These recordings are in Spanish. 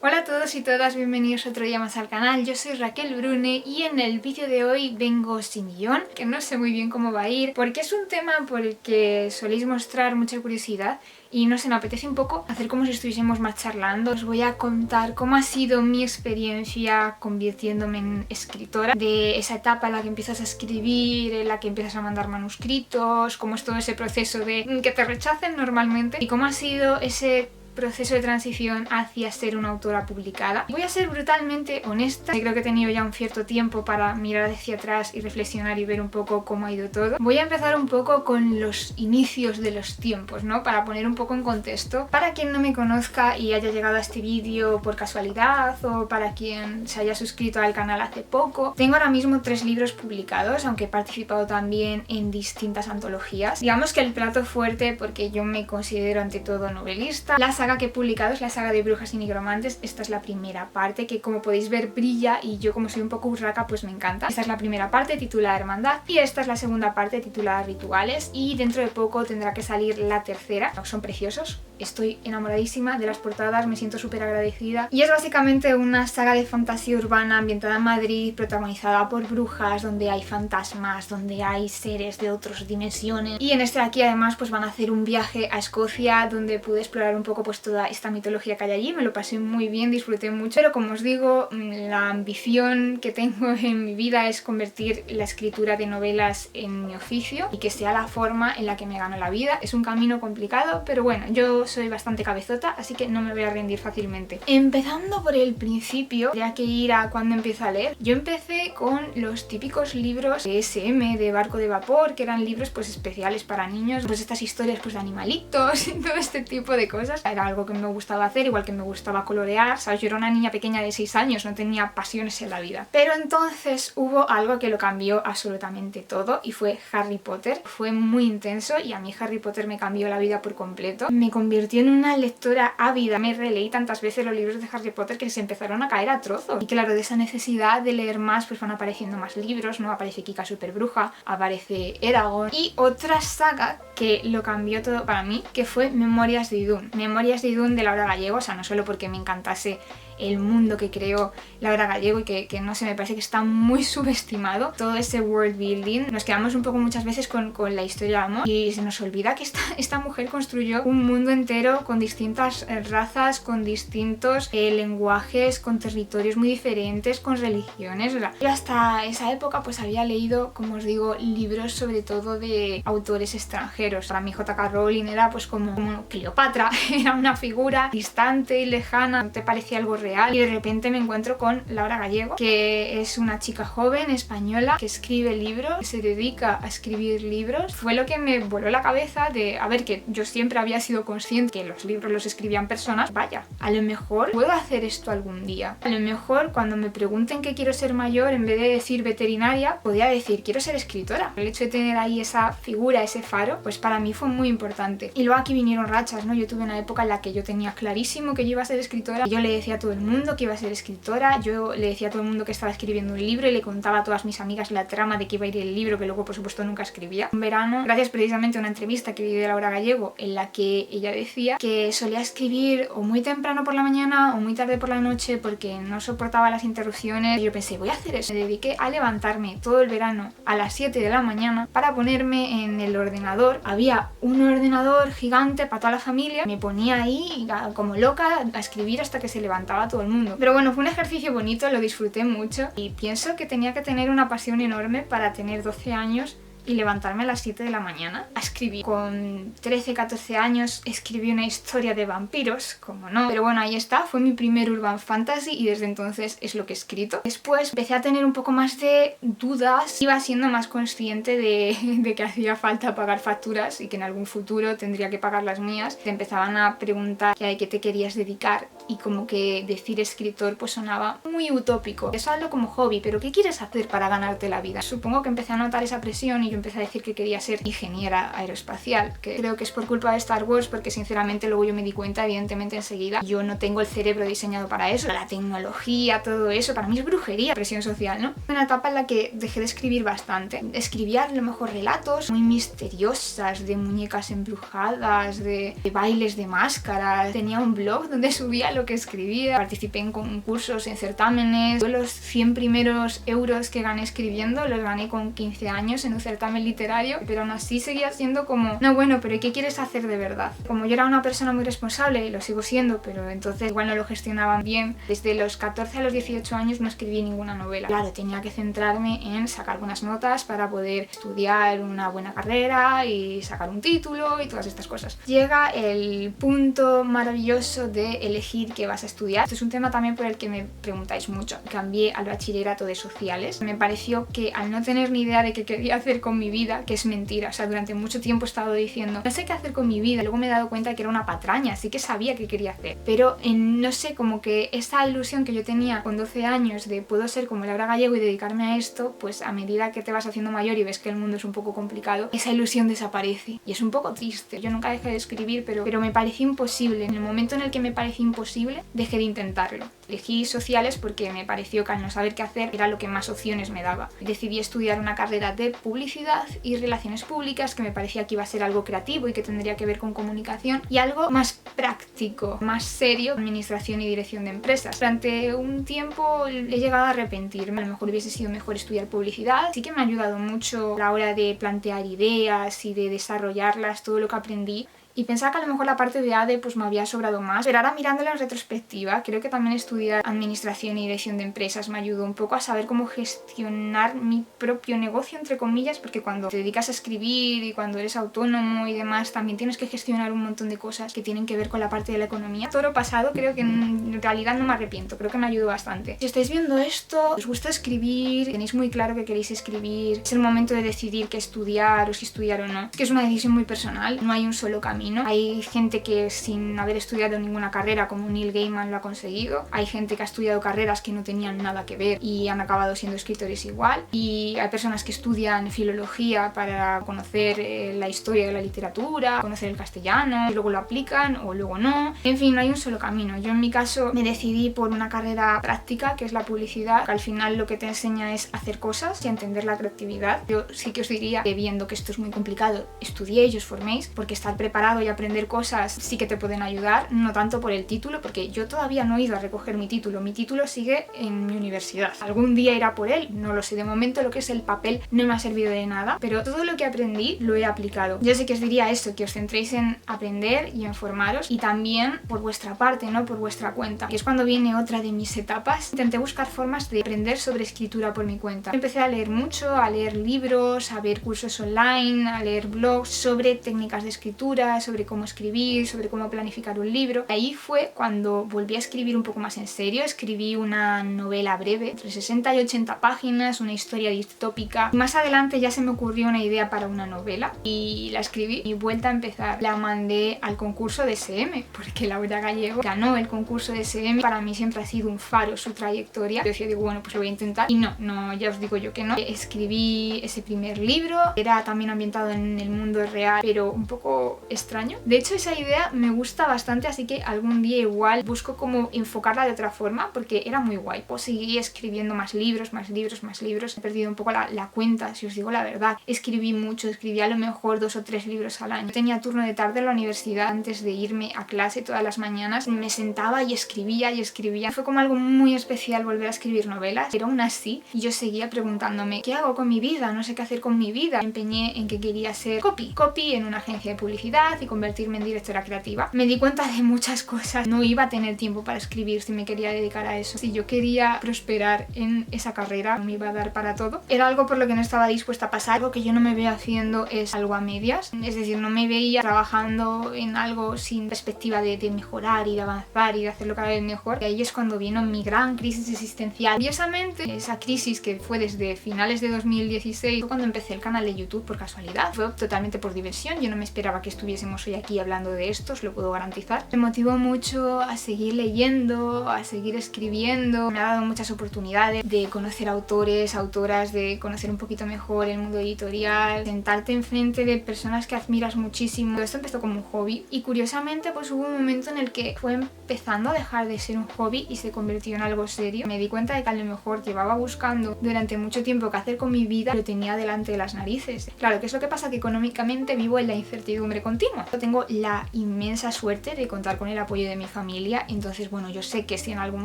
Hola a todos y todas, bienvenidos otro día más al canal. Yo soy Raquel Brune y en el vídeo de hoy vengo sin guión, que no sé muy bien cómo va a ir, porque es un tema por el que soléis mostrar mucha curiosidad y no sé, me apetece un poco hacer como si estuviésemos más charlando. Os voy a contar cómo ha sido mi experiencia convirtiéndome en escritora, de esa etapa en la que empiezas a escribir, en la que empiezas a mandar manuscritos, cómo es todo ese proceso de que te rechacen normalmente y cómo ha sido ese proceso de transición hacia ser una autora publicada. Voy a ser brutalmente honesta, creo que he tenido ya un cierto tiempo para mirar hacia atrás y reflexionar y ver un poco cómo ha ido todo. Voy a empezar un poco con los inicios de los tiempos, ¿no? Para poner un poco en contexto. Para quien no me conozca y haya llegado a este vídeo por casualidad o para quien se haya suscrito al canal hace poco, tengo ahora mismo 3 libros publicados, aunque he participado también en distintas antologías. Digamos que el plato fuerte, porque yo me considero ante todo novelista, la saga que he publicado es la saga de Brujas y Nigromantes. Esta es la primera parte que, como podéis ver, brilla y yo, como soy un poco urraca, pues me encanta. Esta es la primera parte titulada Hermandad y esta es la segunda parte titulada Rituales, y dentro de poco tendrá que salir la tercera. Son preciosos, estoy enamoradísima de las portadas, me siento súper agradecida y es básicamente una saga de fantasía urbana ambientada en Madrid, protagonizada por brujas, donde hay fantasmas, donde hay seres de otras dimensiones, y en este de aquí además pues van a hacer un viaje a Escocia donde pude explorar un poco pues toda esta mitología que hay allí. Me lo pasé muy bien, disfruté mucho, pero como os digo, la ambición que tengo en mi vida es convertir la escritura de novelas en mi oficio y que sea la forma en la que me gano la vida. Es un camino complicado, pero bueno, yo soy bastante cabezota, así que no me voy a rendir fácilmente. Empezando por el principio, tendría que ir a cuando empiezo a leer. Yo empecé con los típicos libros de SM, de Barco de Vapor, que eran libros pues especiales para niños, pues estas historias pues de animalitos y todo este tipo de cosas. Era algo que me gustaba hacer, igual que me gustaba colorear, ¿sabes? Yo era una niña pequeña de 6 años, no tenía pasiones en la vida. Pero entonces hubo algo que lo cambió absolutamente todo y fue Harry Potter. Fue muy intenso y a mí Harry Potter me cambió la vida por completo. Me convirtió en una lectora ávida. Me releí tantas veces los libros de Harry Potter que se empezaron a caer a trozos. Y claro, de esa necesidad de leer más, pues van apareciendo más libros, ¿no? Aparece Kika Superbruja, aparece Eragon y otra saga que lo cambió todo para mí, que fue Memorias de Idún. Memorias de Idún de Laura Gallego, o sea, no solo porque me encantase el mundo que creó Laura Gallego y que no sé, me parece que está muy subestimado todo ese world building. Nos quedamos un poco muchas veces con la historia de amor y se nos olvida que esta mujer construyó un mundo entero con distintas razas, con distintos lenguajes, con territorios muy diferentes, con religiones. Y hasta esa época pues había leído, como os digo, libros sobre todo de autores extranjeros. Para mí J.K. Rowling era pues como Cleopatra, era una figura distante y lejana, no te parecía algo real. Y de repente me encuentro con Laura Gallego, que es una chica joven española que escribe libros, que se dedica a escribir libros. Fue lo que me voló la cabeza de, a ver, que yo siempre había sido consciente que los libros los escribían personas. Vaya, a lo mejor puedo hacer esto algún día. A lo mejor cuando me pregunten qué quiero ser mayor, en vez de decir veterinaria, podría decir quiero ser escritora. El hecho de tener ahí esa figura, ese faro, pues para mí fue muy importante. Y luego aquí vinieron rachas, ¿no? Yo tuve una época en la que yo tenía clarísimo que yo iba a ser escritora. Yo le decía a todo el mundo que iba a ser escritora, yo le decía a todo el mundo que estaba escribiendo un libro y le contaba a todas mis amigas la trama de que iba a ir el libro, que luego por supuesto nunca escribía. Un verano, gracias precisamente a una entrevista que vi de Laura Gallego en la que ella decía que solía escribir o muy temprano por la mañana o muy tarde por la noche porque no soportaba las interrupciones. Y yo pensé, voy a hacer eso. Me dediqué a levantarme todo el verano a las 7 de la mañana para ponerme en el ordenador. Había un ordenador gigante para toda la familia, me ponía ahí como loca a escribir hasta que se levantaba todo el mundo. Pero bueno, fue un ejercicio bonito, lo disfruté mucho y pienso que tenía que tener una pasión enorme para tener 12 años y levantarme a las 7 de la mañana a escribir. Con 13, 14 años escribí una historia de vampiros, como no. Pero bueno, ahí está, fue mi primer urban fantasy y desde entonces es lo que he escrito. Después empecé a tener un poco más de dudas, iba siendo más consciente de que hacía falta pagar facturas y que en algún futuro tendría que pagar las mías. Te empezaban a preguntar a qué te querías dedicar y como que decir escritor pues sonaba muy utópico. Es algo como hobby, pero ¿qué quieres hacer para ganarte la vida? Supongo que empecé a notar esa presión y yo empecé a decir que quería ser ingeniera aeroespacial, que creo que es por culpa de Star Wars, porque sinceramente luego yo me di cuenta, evidentemente enseguida, yo no tengo el cerebro diseñado para eso, la tecnología, todo eso, para mí es brujería, presión social, ¿no? Una etapa en la que dejé de escribir bastante. Escribía a lo mejor relatos muy misteriosas, de muñecas embrujadas, de bailes de máscaras. Tenía un blog donde subía lo que escribía, participé en concursos, en certámenes. Yo los 100 primeros euros que gané escribiendo los gané con 15 años en un certamen literario, pero aún así seguía siendo como, no, bueno, pero ¿qué quieres hacer de verdad? Como yo era una persona muy responsable, y lo sigo siendo, pero entonces igual no lo gestionaban bien, desde los 14 a los 18 años no escribí ninguna novela. Claro, tenía que centrarme en sacar buenas notas para poder estudiar una buena carrera y sacar un título y todas estas cosas. Llega el punto maravilloso de elegir qué vas a estudiar. Esto es un tema también por el que me preguntáis mucho. Cambié al bachillerato de sociales. Me pareció que al no tener ni idea de qué quería hacer con mi vida, que es mentira, o sea, durante mucho tiempo he estado diciendo, no sé qué hacer con mi vida, luego me he dado cuenta que era una patraña, así que sabía qué quería hacer, pero no sé, como que esa ilusión que yo tenía con 12 años de puedo ser como Laura Gallego y dedicarme a esto, pues a medida que te vas haciendo mayor y ves que el mundo es un poco complicado, esa ilusión desaparece y es un poco triste. Yo nunca dejé de escribir, pero me pareció imposible. En el momento en el que me pareció imposible, dejé de intentarlo. Elegí sociales porque me pareció que al no saber qué hacer era lo que más opciones me daba. Decidí estudiar una carrera de publicidad y relaciones públicas, que me parecía que iba a ser algo creativo y que tendría que ver con comunicación, y algo más práctico, más serio, administración y dirección de empresas. Durante un tiempo he llegado a arrepentirme, a lo mejor hubiese sido mejor estudiar publicidad. Sí que me ha ayudado mucho a la hora de plantear ideas y de desarrollarlas, todo lo que aprendí. Y pensaba que a lo mejor la parte de ADE pues me había sobrado más, pero ahora mirándolo en retrospectiva, creo que también estudiar administración y dirección de empresas me ayudó un poco a saber cómo gestionar mi propio negocio, entre comillas, porque cuando te dedicas a escribir y cuando eres autónomo y demás, también tienes que gestionar un montón de cosas que tienen que ver con la parte de la economía. Todo lo pasado creo que en realidad no me arrepiento, creo que me ayudó bastante. Si estáis viendo esto, os gusta escribir, tenéis muy claro que queréis escribir, es el momento de decidir qué estudiar o si estudiar o no. Es que es una decisión muy personal, no hay un solo camino. Hay gente que sin haber estudiado ninguna carrera, como Neil Gaiman, lo ha conseguido. Hay gente que ha estudiado carreras que no tenían nada que ver y han acabado siendo escritores igual. Y hay personas que estudian filología para conocer la historia de la literatura, conocer el castellano, y luego lo aplican o luego no. En fin, no hay un solo camino. Yo en mi caso me decidí por una carrera práctica, que es la publicidad, que al final lo que te enseña es hacer cosas y entender la creatividad. Yo sí que os diría que viendo que esto es muy complicado, estudiéis y os forméis, porque estar preparado y aprender cosas sí que te pueden ayudar, no tanto por el título, porque yo todavía no he ido a recoger mi título sigue en mi universidad. Algún día irá por él, no lo sé, de momento lo que es el papel no me ha servido de nada, pero todo lo que aprendí lo he aplicado. Yo sé que os diría esto, que os centréis en aprender y en formaros, y también por vuestra parte, no por vuestra cuenta, que es cuando viene otra de mis etapas. Intenté buscar formas de aprender sobre escritura por mi cuenta. Empecé a leer mucho, a leer libros, a ver cursos online, a leer blogs sobre técnicas de escritura, sobre cómo escribir, sobre cómo planificar un libro. Ahí fue cuando volví a escribir un poco más en serio. Escribí una novela breve, entre 60 y 80 páginas, una historia distópica. Más adelante ya se me ocurrió una idea para una novela y la escribí y vuelta a empezar. La mandé al concurso de SM, porque Laura Gallego ganó el concurso de SM. Para mí siempre ha sido un faro su trayectoria. Yo decía, digo, bueno, pues lo voy a intentar. Y no, ya os digo yo que no. Escribí ese primer libro, era también ambientado en el mundo real, pero un poco extraño. De hecho, esa idea me gusta bastante, así que algún día igual busco cómo enfocarla de otra forma, porque era muy guay. Pues seguí escribiendo más libros. He perdido un poco la cuenta, si os digo la verdad. Escribí mucho, escribí a lo mejor 2 o 3 libros al año. Tenía turno de tarde en la universidad antes de irme a clase todas las mañanas. Me sentaba y escribía. Fue como algo muy especial volver a escribir novelas, pero aún así yo seguía preguntándome, ¿qué hago con mi vida? No sé qué hacer con mi vida. Me empeñé en que quería ser copy en una agencia de publicidad y convertirme en directora creativa. Me di cuenta de muchas cosas. No iba a tener tiempo para escribir si me quería dedicar a eso. Si yo quería prosperar en esa carrera, no me iba a dar para todo. Era algo por lo que no estaba dispuesta a pasar. Algo que yo no me veo haciendo es algo a medias. Es decir, no me veía trabajando en algo sin perspectiva de mejorar y de avanzar y de hacerlo cada vez mejor. Y ahí es cuando vino mi gran crisis existencial. Curiosamente, esa crisis que fue desde finales de 2016, fue cuando empecé el canal de YouTube por casualidad. Fue totalmente por diversión. Yo no me esperaba que estuviese mismo soy aquí hablando de esto, os lo puedo garantizar. Me motivó mucho a seguir leyendo, a seguir escribiendo. Me ha dado muchas oportunidades de conocer autores, autoras, de conocer un poquito mejor el mundo editorial, sentarte enfrente de personas que admiras muchísimo. Todo esto empezó como un hobby y curiosamente pues hubo un momento en el que fue empezando a dejar de ser un hobby y se convirtió en algo serio. Me di cuenta de que a lo mejor llevaba buscando durante mucho tiempo qué hacer con mi vida, lo tenía delante de las narices. Claro, ¿qué es lo que pasa? Que económicamente vivo en la incertidumbre continua. Yo tengo la inmensa suerte de contar con el apoyo de mi familia, entonces bueno, yo sé que si en algún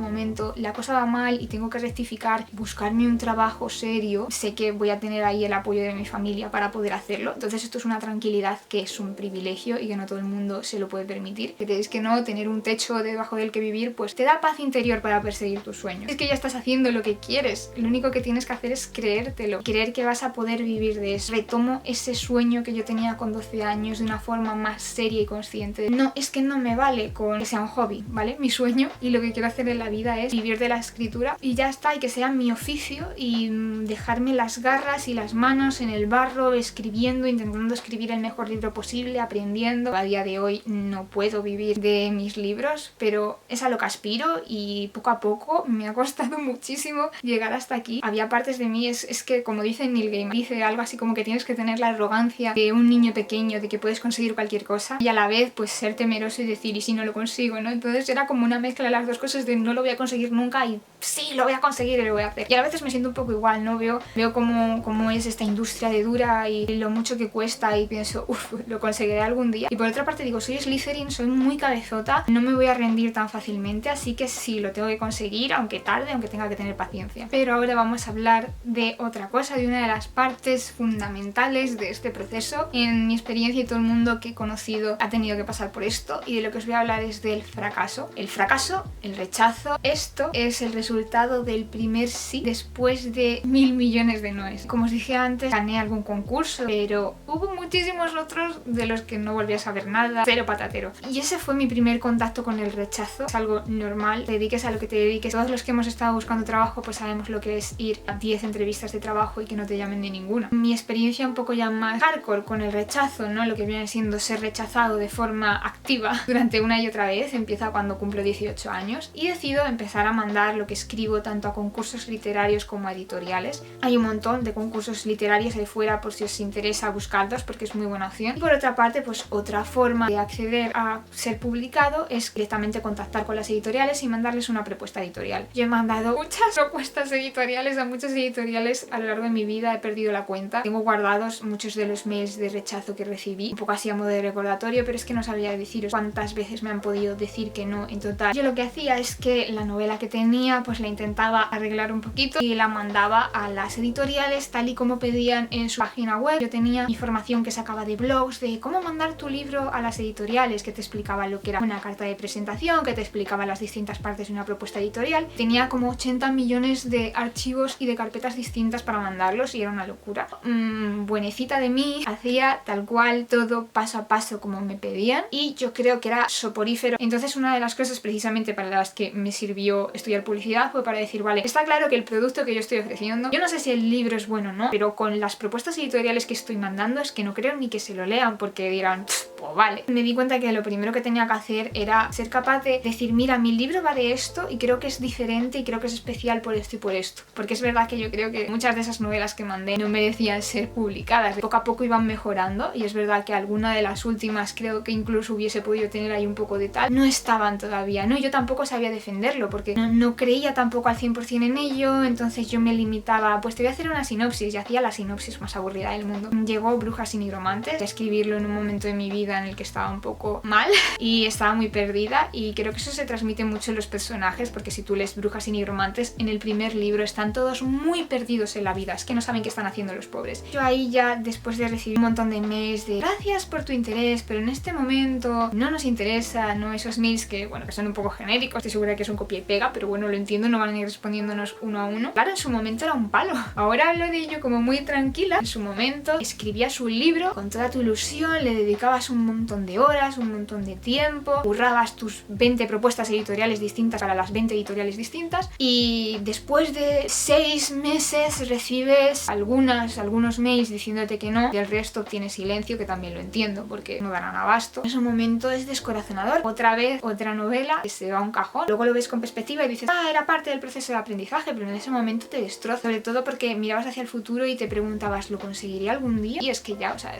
momento la cosa va mal y tengo que rectificar, buscarme un trabajo serio, sé que voy a tener ahí el apoyo de mi familia para poder hacerlo. Entonces esto es una tranquilidad que es un privilegio y que no todo el mundo se lo puede permitir. Creéis que no, tener un techo debajo del que vivir pues te da paz interior para perseguir tus sueños. Es que ya estás haciendo lo que quieres, lo único que tienes que hacer es creértelo, creer que vas a poder vivir de eso. Retomo ese sueño que yo tenía con 12 años de una forma más seria y consciente. No, es que no me vale con que sea un hobby, ¿vale? Mi sueño y lo que quiero hacer en la vida es vivir de la escritura y ya está, y que sea mi oficio y dejarme las garras y las manos en el barro escribiendo, intentando escribir el mejor libro posible, aprendiendo. A día de hoy no puedo vivir de mis libros, pero es a lo que aspiro y poco a poco me ha costado muchísimo llegar hasta aquí. Había partes de mí, es que como dice Neil Gaiman, dice algo así como que tienes que tener la arrogancia de un niño pequeño, de que puedes conseguir cualquier cosa y a la vez pues ser temeroso y decir, ¿y si no lo consigo? ¿No? Entonces era como una mezcla de las dos cosas de no lo voy a conseguir nunca y sí, lo voy a conseguir y lo voy a hacer. Y a veces me siento un poco igual, ¿no? Veo cómo es esta industria de dura y lo mucho que cuesta y pienso, uff, lo conseguiré algún día. Y por otra parte digo, soy Slytherin, soy muy cabezota, no me voy a rendir tan fácilmente, así que sí, lo tengo que conseguir, aunque tarde, aunque tenga que tener paciencia. Pero ahora vamos a hablar de otra cosa, de una de las partes fundamentales de este proceso. En mi experiencia y todo el mundo que he conocido ha tenido que pasar por esto, y de lo que os voy a hablar es del fracaso. El fracaso, el rechazo, esto es el resultado del primer sí después de 1000 millones de noes. Como os dije antes, gané algún concurso, pero hubo muchísimos otros de los que no volví a saber nada, cero patatero. Y ese fue mi primer contacto con el rechazo. Es algo normal, te dediques a lo que te dediques. Todos los que hemos estado buscando trabajo pues sabemos lo que es ir a 10 entrevistas de trabajo y que no te llamen de ninguna. Mi experiencia un poco ya más hardcore con el rechazo, ¿no? Lo que viene siendo ser rechazado de forma activa durante una y otra vez, empieza cuando cumplo 18 años y decido empezar a mandar lo que escribo tanto a concursos literarios como a editoriales. Hay un montón de concursos literarios ahí fuera por si os interesa buscarlos porque es muy buena opción. Y por otra parte, pues otra forma de acceder a ser publicado es directamente contactar con las editoriales y mandarles una propuesta editorial. Yo he mandado muchas propuestas editoriales a muchas editoriales a lo largo de mi vida, he perdido la cuenta. Tengo guardados muchos de los mails de rechazo que recibí, un poco así a modo de recordatorio, pero es que no sabría deciros cuántas veces me han podido decir que no en total. Yo lo que hacía es que la novela que tenía pues la intentaba arreglar un poquito y la mandaba a las editoriales tal y como pedían en su página web. Yo tenía información que sacaba de blogs de cómo mandar tu libro a las editoriales, que te explicaba lo que era una carta de presentación, que te explicaba las distintas partes de una propuesta editorial. Tenía como 80 millones de archivos y de carpetas distintas para mandarlos y era una locura. Buenecita de mí, hacía tal cual todo paso a paso como me pedían y yo creo que era soporífero. Entonces una de las cosas precisamente para las que me sirvió estudiar publicidad fue para decir, vale, está claro que el producto que yo estoy ofreciendo, yo no sé si el libro es bueno o no, pero con las propuestas editoriales que estoy mandando es que no creo ni que se lo lean porque dirán, pues vale. Me di cuenta que lo primero que tenía que hacer era ser capaz de decir, mira, mi libro va de esto y creo que es diferente y creo que es especial por esto y por esto. Porque es verdad que yo creo que muchas de esas novelas que mandé no merecían ser publicadas. Poco a poco iban mejorando y es verdad que alguna de las últimas creo que incluso hubiese podido tener ahí un poco de tal. No estaban todavía, ¿no? Yo tampoco sabía defenderlo porque no creía tampoco al 100% en ello, entonces yo me limitaba, pues te voy a hacer una sinopsis y hacía la sinopsis más aburrida del mundo. Llegó Brujas y Nigromantes, a escribirlo en un momento de mi vida en el que estaba un poco mal y estaba muy perdida y creo que eso se transmite mucho en los personajes porque si tú lees Brujas y Nigromantes en el primer libro están todos muy perdidos en la vida, es que no saben qué están haciendo los pobres. Yo ahí ya después de recibir un montón de mails de gracias por tu interés pero en este momento no nos interesa, no esos mails que bueno que son un poco genéricos, estoy segura que es un copia y pega pero bueno lo entiendo, no van a ir respondiéndonos uno a uno. Claro, en su momento era un palo, ahora hablo de ello como muy tranquila. En su momento escribías un libro con toda tu ilusión, le dedicabas un montón de horas, un montón de tiempo, currabas tus 20 propuestas editoriales distintas para las 20 editoriales distintas y después de 6 meses recibes algunos mails diciéndote que no y el resto obtienes silencio, que también lo entiendo porque no darán abasto. En ese momento es descorazonador. Otra vez, otra novela que se va a un cajón. Luego lo ves con perspectiva y dices, ah, era parte del proceso de aprendizaje, pero en ese momento te destroza. Sobre todo porque mirabas hacia el futuro y te preguntabas, ¿lo conseguiría algún día? Y es que ya, o sea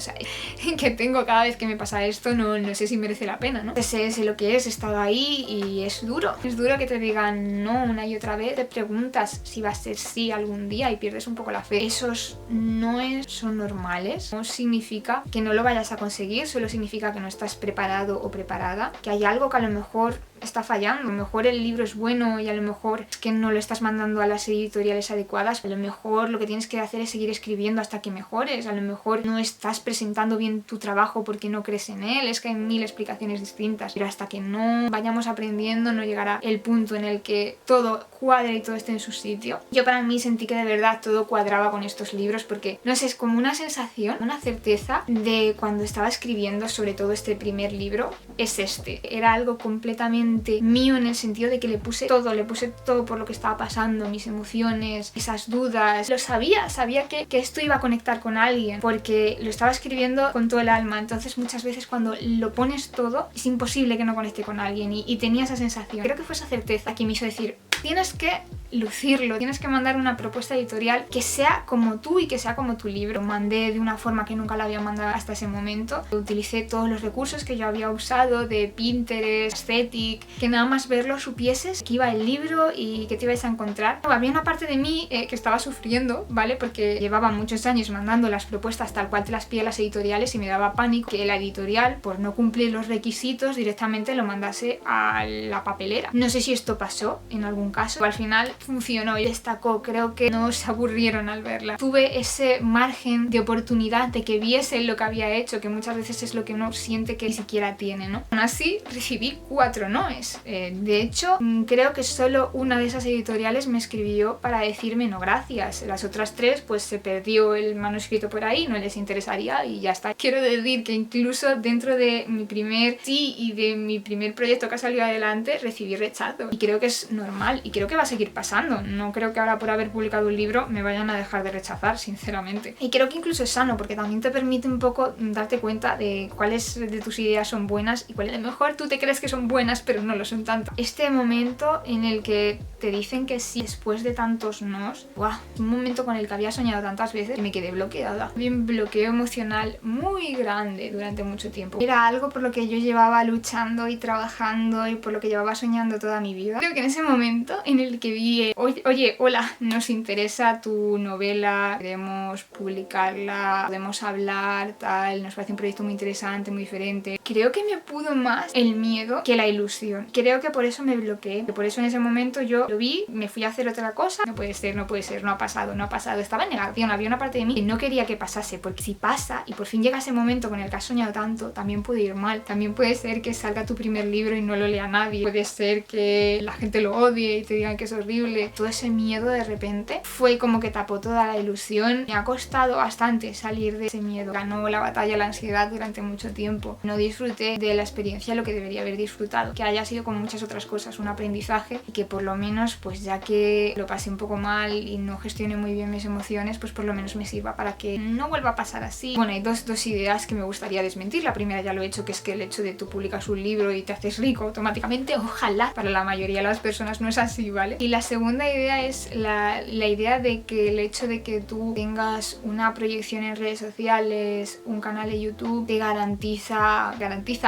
que tengo cada vez que me pasa esto, no sé si merece la pena, ¿no? Sé lo que es, he estado ahí y es duro. Es duro que te digan no una y otra vez. Te preguntas si va a ser sí algún día y pierdes un poco la fe. Esos noes son normales. No significa que no lo vayas a conseguir, solo significa que no estás preparado o preparada, que hay algo que a lo mejor está fallando. A lo mejor el libro es bueno y a lo mejor es que no lo estás mandando a las editoriales adecuadas. A lo mejor lo que tienes que hacer es seguir escribiendo hasta que mejores. A lo mejor no estás presentando bien tu trabajo porque no crees en él. Es que hay mil explicaciones distintas. Pero hasta que no vayamos aprendiendo no llegará el punto en el que todo cuadre y todo esté en su sitio. Yo para mí sentí que de verdad todo cuadraba con estos libros porque, no sé, es como una sensación, una certeza de cuando estaba escribiendo, sobre todo este primer libro, es este. Era algo completamente mío en el sentido de que le puse todo por lo que estaba pasando, mis emociones, esas dudas. Lo sabía que esto iba a conectar con alguien porque lo estaba escribiendo con todo el alma. Entonces muchas veces cuando lo pones todo es imposible que no conecte con alguien y tenía esa sensación. Creo que fue esa certeza que me hizo decir, tienes que lucirlo, tienes que mandar una propuesta editorial que sea como tú y que sea como tu libro. Lo mandé de una forma que nunca la había mandado hasta ese momento. Utilicé todos los recursos que yo había usado de Pinterest, Aesthetic, que nada más verlo supieses que iba el libro y que te ibas a encontrar. Había una parte de mí que estaba sufriendo, ¿vale? Porque llevaba muchos años mandando las propuestas tal cual te las pide las editoriales y me daba pánico que la editorial, por no cumplir los requisitos, directamente lo mandase a la papelera. No sé si esto pasó en algún caso, al final funcionó y destacó. Creo que no se aburrieron al verla. Tuve ese margen de oportunidad de que viesen lo que había hecho, que muchas veces es lo que uno siente que ni siquiera tiene, ¿no? Aún así recibí 4 noes. De hecho, creo que solo una de esas editoriales me escribió para decirme no gracias. Las otras 3 pues se perdió el manuscrito por ahí, no les interesaría y ya está. Quiero decir que incluso dentro de mi primer sí y de mi primer proyecto que ha salido adelante recibí rechazo y creo que es normal y creo que va a seguir pasando. No creo que ahora por haber publicado un libro me vayan a dejar de rechazar, sinceramente. Y creo que incluso es sano porque también te permite un poco darte cuenta de cuáles de tus ideas son buenas y cuáles a lo mejor tú te crees que son buenas pero no lo son tanto. Este momento en el que te dicen que sí después de tantos nos, ¡guau! Un momento con el que había soñado tantas veces que me quedé bloqueada. Había un bloqueo emocional muy grande durante mucho tiempo. Era algo por lo que yo llevaba luchando y trabajando y por lo que llevaba soñando toda mi vida. Creo que en ese momento en el que vi, oye, hola, nos interesa tu novela, queremos publicarla, podemos hablar, tal, nos parece un proyecto muy interesante, muy diferente. Creo que me pudo más el miedo que la ilusión. Creo que por eso me bloqueé, que por eso en ese momento yo lo vi, me fui a hacer otra cosa. No puede ser, no ha pasado. Estaba en negación, había una parte de mí que no quería que pasase, porque si pasa y por fin llega ese momento con el que has soñado tanto, también puede ir mal. También puede ser que salga tu primer libro y no lo lea nadie. Puede ser que la gente lo odie y te digan que es horrible. Todo ese miedo de repente fue como que tapó toda la ilusión. Me ha costado bastante salir de ese miedo. Ganó la batalla la ansiedad durante mucho tiempo. No disfruté de la experiencia lo que debería haber disfrutado. Que haya sido como muchas otras cosas, un aprendizaje y que por lo menos pues ya que lo pasé un poco mal y no gestioné muy bien mis emociones, pues por lo menos me sirva para que no vuelva a pasar así. Bueno, hay dos ideas que me gustaría desmentir. La primera ya lo he hecho, que es que el hecho de tú publicas un libro y te haces rico automáticamente, ojalá, para la mayoría de las personas no es así, ¿vale? Y la segunda idea es la idea de que el hecho de que tú tengas una proyección en redes sociales, un canal de YouTube, te garantiza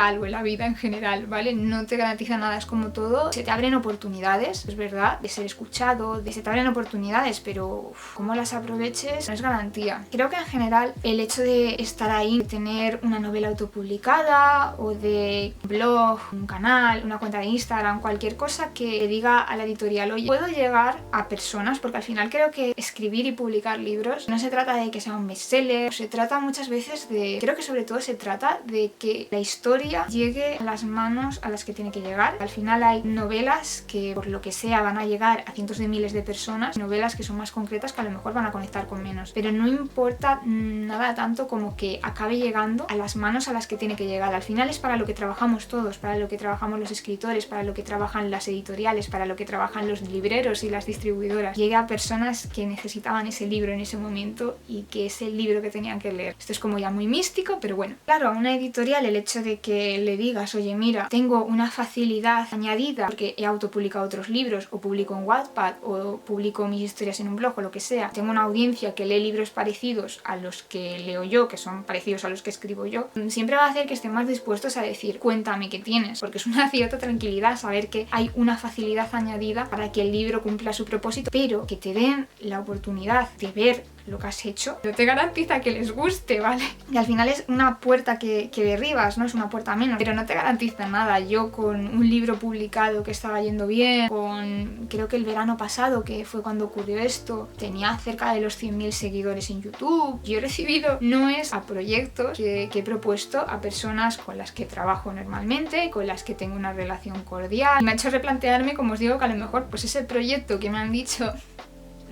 algo en la vida en general, ¿vale? No te garantiza nada, es como todo. Se te abren oportunidades, es verdad, de ser escuchado, se te abren oportunidades, pero cómo las aproveches no es garantía. Creo que en general el hecho de estar ahí, de tener una novela autopublicada o de un blog, un canal, una cuenta de Instagram, cualquier cosa que diga a la editorial, oye, puedo llegar a personas, porque al final creo que escribir y publicar libros no se trata de que sea un bestseller, se trata muchas veces de, creo que sobre todo se trata de que la historia llegue a las manos a las que tiene que llegar. Al final hay novelas que por lo que sea van a llegar a cientos de miles de personas, novelas que son más concretas que a lo mejor van a conectar con menos, pero no importa nada tanto como que acabe llegando a las manos a las que tiene que llegar. Al final es para lo que trabajamos todos, para lo que trabajamos los escritores, para lo que trabajan las editoriales, para lo que trabajan los libreros, libreros y las distribuidoras llegue a personas que necesitaban ese libro en ese momento y que es el libro que tenían que leer. Esto es como ya muy místico, pero bueno. Claro, a una editorial el hecho de que le digas, oye mira, tengo una facilidad añadida porque he autopublicado otros libros o publico en Wattpad o publico mis historias en un blog o lo que sea, tengo una audiencia que lee libros parecidos a los que leo yo, que son parecidos a los que escribo yo, siempre va a hacer que estén más dispuestos a decir cuéntame qué tienes, porque es una cierta tranquilidad saber que hay una facilidad añadida para que el libro cumpla su propósito, pero que te den la oportunidad de ver lo que has hecho no te garantiza que les guste, ¿vale? Y al final es una puerta que derribas, ¿no? Es una puerta menos, pero no te garantiza nada. Yo con un libro publicado que estaba yendo bien, creo que el verano pasado, que fue cuando ocurrió esto, tenía cerca de los 100.000 seguidores en YouTube. Yo he recibido noes a proyectos que he propuesto a personas con las que trabajo normalmente, con las que tengo una relación cordial. Y me ha hecho replantearme, como os digo, que a lo mejor pues ese proyecto que me han dicho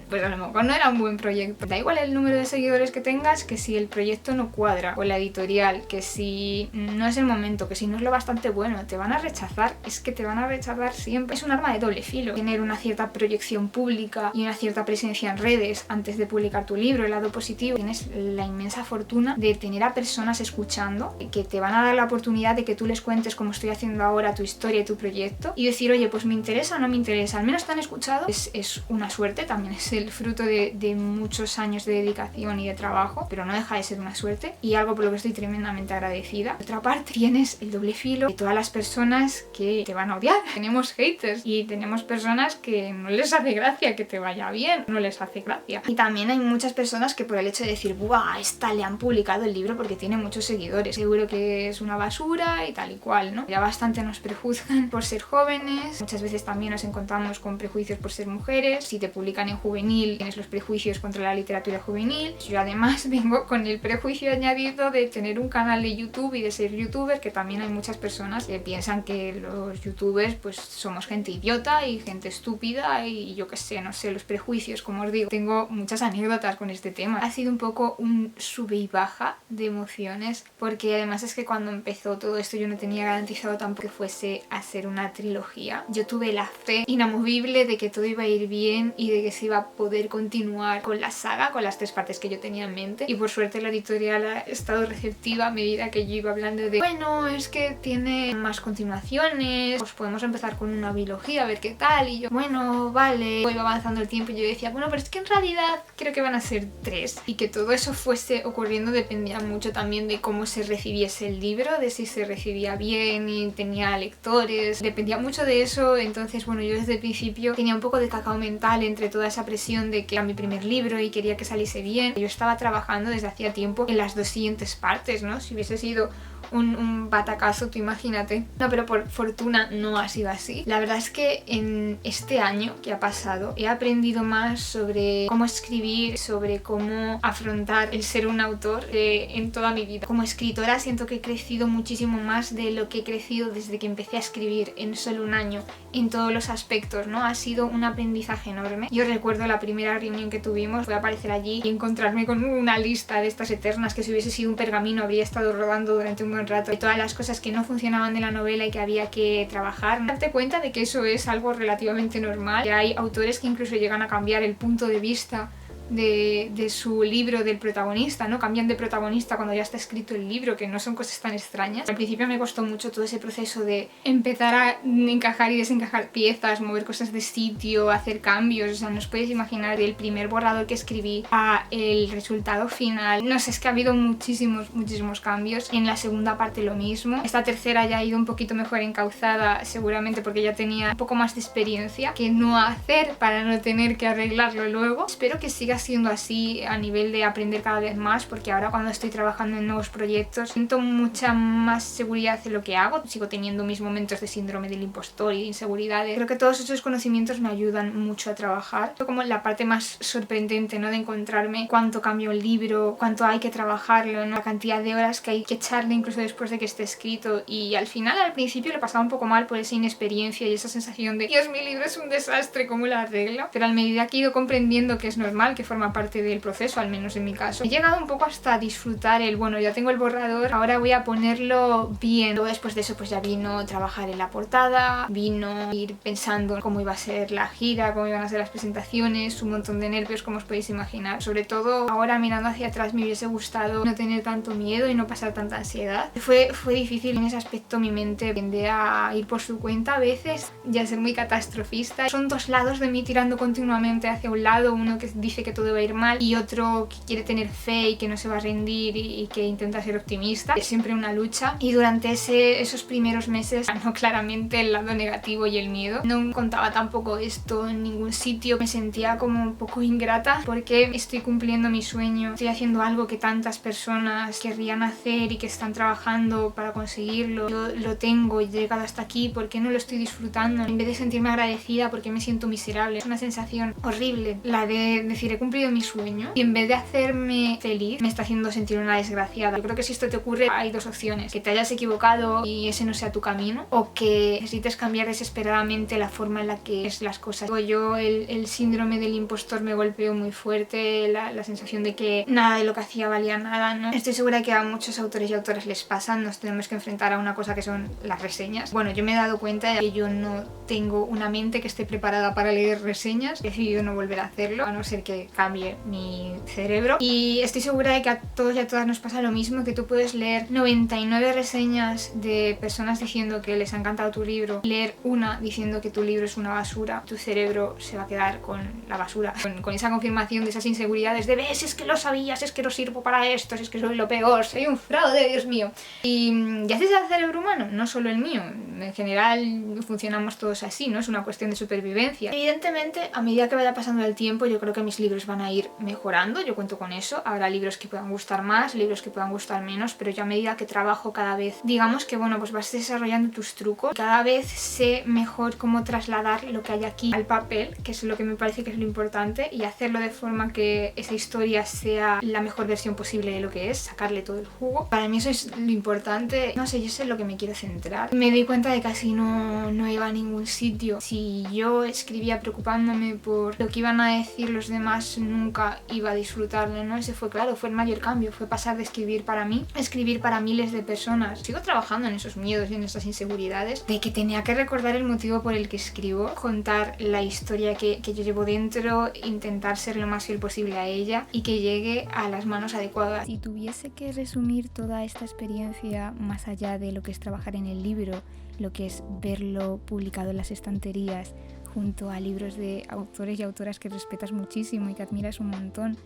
pues a lo mejor no era un buen proyecto. Da igual el número de seguidores que tengas, que si el proyecto no cuadra con la editorial, que si no es el momento, que si no es lo bastante bueno, te van a rechazar. Es que te van a rechazar siempre. Es un arma de doble filo tener una cierta proyección pública y una cierta presencia en redes antes de publicar tu libro. El lado positivo, tienes la inmensa fortuna de tener a personas escuchando que te van a dar la oportunidad de que tú les cuentes, como estoy haciendo ahora, tu historia y tu proyecto y decir, oye, pues me interesa o no me interesa, al menos te han escuchado. Es una suerte, también es el fruto de muchos años de dedicación y de trabajo, pero no deja de ser una suerte y algo por lo que estoy tremendamente agradecida. Por otra parte, tienes el doble filo de todas las personas que te van a odiar. Tenemos haters y tenemos personas que no les hace gracia que te vaya bien, no les hace gracia. Y también hay muchas personas que por el hecho de decir, ¡buah! A esta le han publicado el libro porque tiene muchos seguidores, seguro que es una basura y tal y cual, ¿no? Ya bastante nos prejuzgan por ser jóvenes, muchas veces también nos encontramos con prejuicios por ser mujeres. Si te publican en juvenil, tienes los prejuicios contra la literatura juvenil. Yo además vengo con el prejuicio añadido de tener un canal de YouTube y de ser youtuber, que también hay muchas personas que piensan que los youtubers pues somos gente idiota y gente estúpida y yo qué sé, no sé, los prejuicios, como os digo. Tengo muchas anécdotas con este tema. Ha sido un poco un sube y baja de emociones, porque además es que cuando empezó todo esto yo no tenía garantizado tampoco que fuese a ser una trilogía. Yo tuve la fe inamovible de que todo iba a ir bien y de que se iba a poder continuar con la saga, con las 3 partes que yo tenía en mente, y por suerte la editorial ha estado receptiva a medida que yo iba hablando de bueno, es que tiene más continuaciones, pues podemos empezar con una biología a ver qué tal, y yo, bueno, vale, iba avanzando el tiempo y yo decía, bueno, pero es que en realidad creo que van a ser 3, y que todo eso fuese ocurriendo dependía mucho también de cómo se recibiese el libro, de si se recibía bien y tenía lectores, dependía mucho de eso. Entonces bueno, yo desde el principio tenía un poco de cacao mental entre toda esa presión de que era mi primer libro y quería que saliese bien. Yo estaba trabajando desde hacía tiempo en las 2 siguientes partes, ¿no? Si hubiese sido un batacazo, tú imagínate. No, pero por fortuna no ha sido así. La verdad es que en este año que ha pasado he aprendido más sobre cómo escribir, sobre cómo afrontar el ser un autor en toda mi vida. Como escritora siento que he crecido muchísimo más de lo que he crecido desde que empecé a escribir en solo un año, en todos los aspectos, ¿no? Ha sido un aprendizaje enorme. Yo recuerdo la primera reunión que tuvimos, voy a aparecer allí y encontrarme con una lista de estas eternas que si hubiese sido un pergamino habría estado rodando durante un buen rato, de todas las cosas que no funcionaban de la novela y que había que trabajar. Darte cuenta de que eso es algo relativamente normal, que hay autores que incluso llegan a cambiar el punto de vista de su libro del protagonista, ¿no? Cambian de protagonista cuando ya está escrito el libro, que no son cosas tan extrañas. Al principio me costó mucho todo ese proceso de empezar a encajar y desencajar piezas, mover cosas de sitio, hacer cambios. O sea, no os podéis imaginar del primer borrador que escribí a el resultado final. No sé, es que ha habido muchísimos cambios. En la segunda parte lo mismo. Esta tercera ya ha ido un poquito mejor encauzada, seguramente porque ya tenía un poco más de experiencia que no hacer para no tener que arreglarlo luego. Espero que siga siendo así a nivel de aprender cada vez más, porque ahora cuando estoy trabajando en nuevos proyectos siento mucha más seguridad en lo que hago. Sigo teniendo mis momentos de síndrome del impostor y de inseguridades. Creo que todos esos conocimientos me ayudan mucho a trabajar. Como la parte más sorprendente, ¿no? De encontrarme cuánto cambia un libro, cuánto hay que trabajarlo, ¿no? La cantidad de horas que hay que echarle incluso después de que esté escrito. Y al final, al principio le pasaba un poco mal por esa inexperiencia y esa sensación de Dios, mi libro es un desastre, ¿cómo lo arreglo? Pero a medida que he ido comprendiendo que es normal, que forma parte del proceso, al menos en mi caso. He llegado un poco hasta disfrutar bueno, ya tengo el borrador, ahora voy a ponerlo bien. Luego después de eso pues ya vino trabajar en la portada, vino ir pensando cómo iba a ser la gira, cómo iban a ser las presentaciones, un montón de nervios como os podéis imaginar. Sobre todo ahora mirando hacia atrás me hubiese gustado no tener tanto miedo y no pasar tanta ansiedad. Fue difícil en ese aspecto, mi mente tiende a ir por su cuenta a veces y a ser muy catastrofista. Son dos lados de mí tirando continuamente hacia un lado, uno que dice que todo va a ir mal y otro que quiere tener fe y que no se va a rendir y que intenta ser optimista. Es siempre una lucha y durante esos primeros meses ganó claramente el lado negativo y el miedo. No contaba tampoco esto en ningún sitio, me sentía como un poco ingrata porque estoy cumpliendo mi sueño, estoy haciendo algo que tantas personas querrían hacer y que están trabajando para conseguirlo. Yo lo tengo y he llegado hasta aquí, ¿por qué no lo estoy disfrutando? En vez de sentirme agradecida porque me siento miserable. Es una sensación horrible la de decir he cumplido mi sueño y en vez de hacerme feliz me está haciendo sentir una desgraciada. Yo creo que si esto te ocurre hay dos opciones: que te hayas equivocado y ese no sea tu camino, o que necesites cambiar desesperadamente la forma en la que es las cosas. Yo el síndrome del impostor me golpeó muy fuerte, la sensación de que nada de lo que hacía valía nada, ¿no? Estoy segura que a muchos autores y autoras les pasan, nos tenemos que enfrentar a una cosa que son las reseñas. Bueno, yo me he dado cuenta de que yo no tengo una mente que esté preparada para leer reseñas, he decidido no volver a hacerlo, a no ser que cambie mi cerebro, y estoy segura de que a todos y a todas nos pasa lo mismo, que tú puedes leer 99 reseñas de personas diciendo que les ha encantado tu libro, leer una diciendo que tu libro es una basura, tu cerebro se va a quedar con la basura, con esa confirmación de esas inseguridades de ves, es que lo sabías, es que no sirvo para esto, es que soy lo peor, soy un fraude, Dios mío. Y así es el cerebro humano, no solo el mío, en general funcionamos todos así, ¿no? Es una cuestión de supervivencia. Evidentemente, a medida que vaya pasando el tiempo, yo creo que mis libros van a ir mejorando, yo cuento con eso, habrá libros que puedan gustar más, libros que puedan gustar menos, pero yo a medida que trabajo cada vez, digamos que bueno, pues vas desarrollando tus trucos, cada vez sé mejor cómo trasladar lo que hay aquí al papel, que es lo que me parece que es lo importante, y hacerlo de forma que esa historia sea la mejor versión posible de lo que es, sacarle todo el jugo. Para mí eso es lo importante, no sé, yo sé en lo que me quiero centrar. Me di cuenta de que casi no iba a ningún sitio. Si yo escribía preocupándome por lo que iban a decir los demás, nunca iba a disfrutarlo, ¿no? Ese fue, claro, fue el mayor cambio, fue pasar de escribir para mí a escribir para miles de personas. Sigo trabajando en esos miedos y en esas inseguridades de que tenía que recordar el motivo por el que escribo, contar la historia que yo llevo dentro, intentar ser lo más fiel posible a ella y que llegue a las manos adecuadas. Si tuviese que resumir toda esta experiencia más allá de lo que es trabajar en el libro, lo que es verlo publicado en las estanterías junto a libros de autores y autoras que respetas muchísimo y que admiras un montón,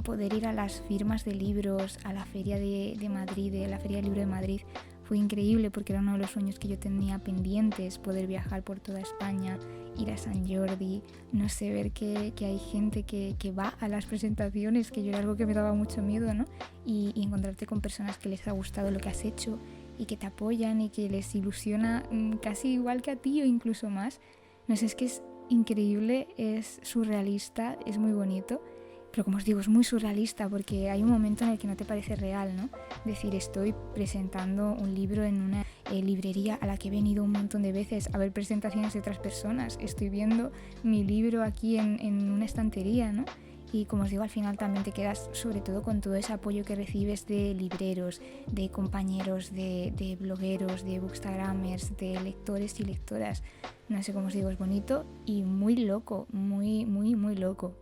poder ir a las firmas de libros, a la feria de Madrid, la feria del libro de Madrid, fue increíble porque era uno de los sueños que yo tenía pendientes, poder viajar por toda España, ir a San Jordi, no sé, ver que hay gente que va a las presentaciones, que yo era algo que me daba mucho miedo, ¿no? Y encontrarte con personas que les ha gustado lo que has hecho y que te apoyan y que les ilusiona casi igual que a ti o incluso más. No sé, es que es increíble, es surrealista, es muy bonito. Pero como os digo, es muy surrealista porque hay un momento en el que no te parece real, ¿no? Decir, estoy presentando un libro en una librería a la que he venido un montón de veces a ver presentaciones de otras personas. Estoy viendo mi libro aquí en una estantería, ¿no? Y como os digo, al final también te quedas sobre todo con todo ese apoyo que recibes de libreros, de compañeros, de blogueros, de bookstagramers, de lectores y lectoras. No sé, como os digo, es bonito y muy loco, muy, muy, muy loco.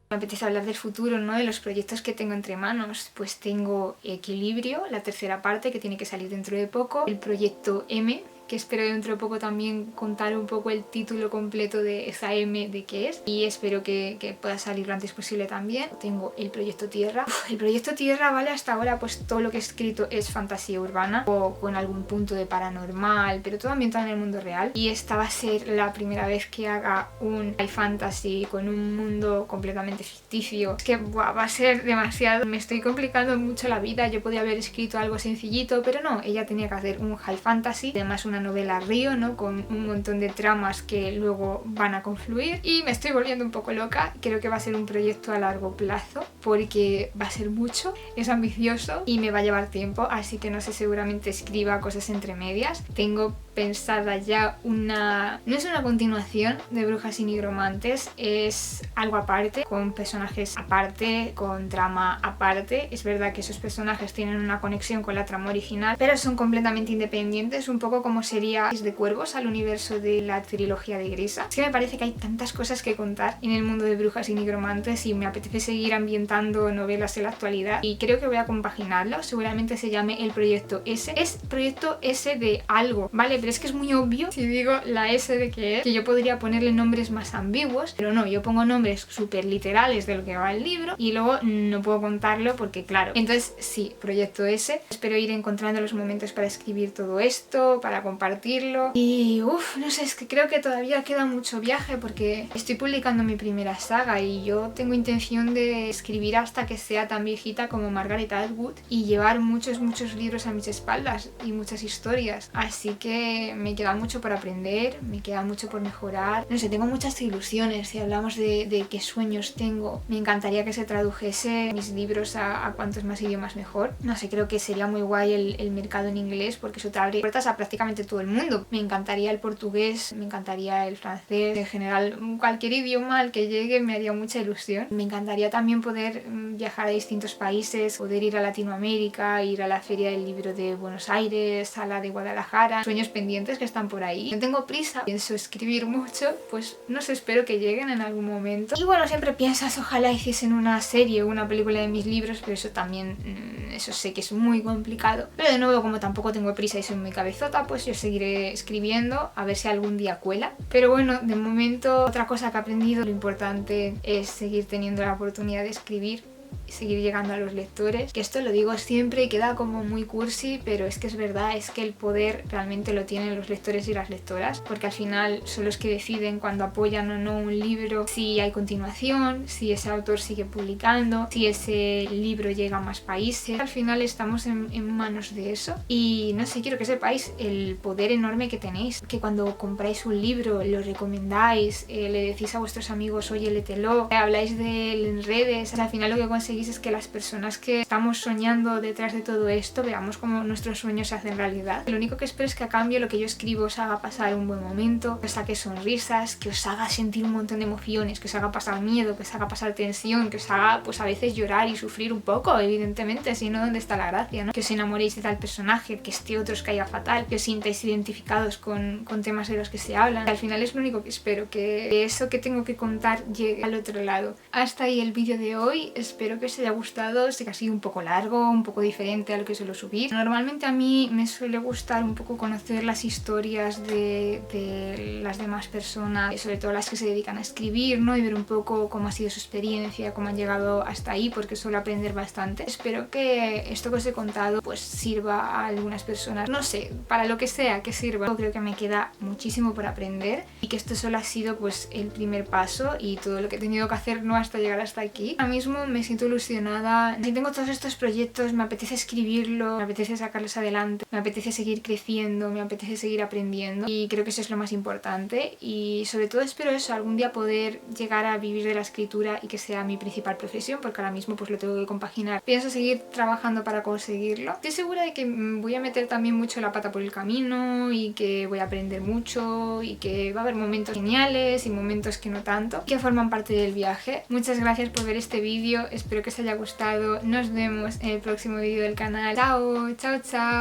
Me apetece hablar del futuro, ¿no? De los proyectos que tengo entre manos. Pues tengo Equilibrio, la tercera parte que tiene que salir dentro de poco. El proyecto M, que espero dentro de poco también contar un poco el título completo de esa M de qué es. Y espero que pueda salir lo antes posible también. Tengo el proyecto Tierra. El proyecto Tierra, vale, hasta ahora pues todo lo que he escrito es fantasía urbana o con algún punto de paranormal, pero todo ambientado en el mundo real. Y esta va a ser la primera vez que haga un high fantasy con un mundo completamente ficticio. Es que va a ser demasiado. Me estoy complicando mucho la vida. Yo podía haber escrito algo sencillito, pero no, ella tenía que hacer un high fantasy, además una novela río, ¿no? Con un montón de tramas que luego van a confluir y me estoy volviendo un poco loca. Creo que va a ser un proyecto a largo plazo porque va a ser mucho, es ambicioso y me va a llevar tiempo, así que no sé, seguramente escriba cosas entre medias. Tengo pensada ya una... no es una continuación de Brujas y Nigromantes, es algo aparte, con personajes aparte, con trama aparte. Es verdad que esos personajes tienen una conexión con la trama original, pero son completamente independientes, un poco como sería Is de Cuervos al universo de la trilogía de Grisa. Es que me parece que hay tantas cosas que contar en el mundo de Brujas y Nigromantes y me apetece seguir ambientando novelas en la actualidad y creo que voy a compaginarlo. Seguramente se llame el Proyecto S. Es Proyecto S de algo, ¿vale? Pero es que es muy obvio si digo la S de qué es, que yo podría ponerle nombres más ambiguos, pero no, yo pongo nombres súper literales de lo que va el libro y luego no puedo contarlo porque claro. Entonces sí, Proyecto S. Espero ir encontrando los momentos para escribir todo esto, para compartirlo y no sé, es que creo que todavía queda mucho viaje porque estoy publicando mi primera saga y yo tengo intención de escribir hasta que sea tan viejita como Margaret Atwood y llevar muchos libros a mis espaldas y muchas historias, así que me queda mucho por aprender, me queda mucho por mejorar, no sé, tengo muchas ilusiones. Si hablamos de qué sueños tengo, me encantaría que se tradujese mis libros a cuantos más idiomas mejor, no sé, creo que sería muy guay el mercado en inglés porque eso te abre puertas a prácticamente todo el mundo. Me encantaría el portugués, me encantaría el francés, en general cualquier idioma al que llegue me haría mucha ilusión. Me encantaría también poder viajar a distintos países, poder ir a Latinoamérica, ir a la Feria del Libro de Buenos Aires, a la de Guadalajara, sueños pendientes que están por ahí. No tengo prisa, pienso escribir mucho, pues no sé, espero que lleguen en algún momento. Y bueno, siempre piensas, ojalá hiciesen una serie o una película de mis libros, pero eso también, eso sé que es muy complicado. Pero de nuevo, como tampoco tengo prisa y soy muy cabezota, pues yo seguiré escribiendo, a ver si algún día cuela. Pero bueno, de momento, otra cosa que he aprendido, lo importante es seguir teniendo la oportunidad de escribir y seguir llegando a los lectores, que esto lo digo siempre y queda como muy cursi, pero es que es verdad, es que el poder realmente lo tienen los lectores y las lectoras, porque al final son los que deciden cuando apoyan o no un libro, si hay continuación, si ese autor sigue publicando, si ese libro llega a más países. Al final estamos en manos de eso y no sé, quiero que sepáis el poder enorme que tenéis, que cuando compráis un libro, lo recomendáis, le decís a vuestros amigos, oye, léetelo, habláis de él en redes, al final lo que conseguís es que las personas que estamos soñando detrás de todo esto veamos cómo nuestros sueños se hacen realidad. Lo único que espero es que a cambio lo que yo escribo os haga pasar un buen momento, que os saque sonrisas, que os haga sentir un montón de emociones, que os haga pasar miedo, que os haga pasar tensión, que os haga pues a veces llorar y sufrir un poco, evidentemente, si no, ¿dónde está la gracia, no? Que os enamoréis de tal personaje, que este otro os caiga fatal, que os sintáis identificados con temas de los que se hablan. Al final es lo único que espero, que eso que tengo que contar llegue al otro lado. Hasta ahí el vídeo de hoy, espero que os haya gustado. Sé que ha sido un poco largo, un poco diferente a lo que suelo subir. Normalmente a mí me suele gustar un poco conocer las historias de las demás personas, sobre todo las que se dedican a escribir, ¿no? Y ver un poco cómo ha sido su experiencia, cómo han llegado hasta ahí, porque suelo aprender bastante. Espero que esto que os he contado pues sirva a algunas personas, no sé, para lo que sea que sirva. Yo creo que me queda muchísimo por aprender y que esto solo ha sido pues el primer paso y todo lo que he tenido que hacer no hasta llegar hasta aquí. Ahora mismo me siento ilusionada. Si tengo todos estos proyectos, me apetece escribirlo, me apetece sacarlos adelante, me apetece seguir creciendo, me apetece seguir aprendiendo y creo que eso es lo más importante y sobre todo espero eso, algún día poder llegar a vivir de la escritura y que sea mi principal profesión, porque ahora mismo pues lo tengo que compaginar. Pienso seguir trabajando para conseguirlo. Estoy segura de que voy a meter también mucho la pata por el camino y que voy a aprender mucho y que va a haber momentos geniales y momentos que no tanto, que forman parte del viaje. Muchas gracias por ver este vídeo, espero que os haya gustado. Nos vemos en el próximo vídeo del canal. Chao, chao, chao.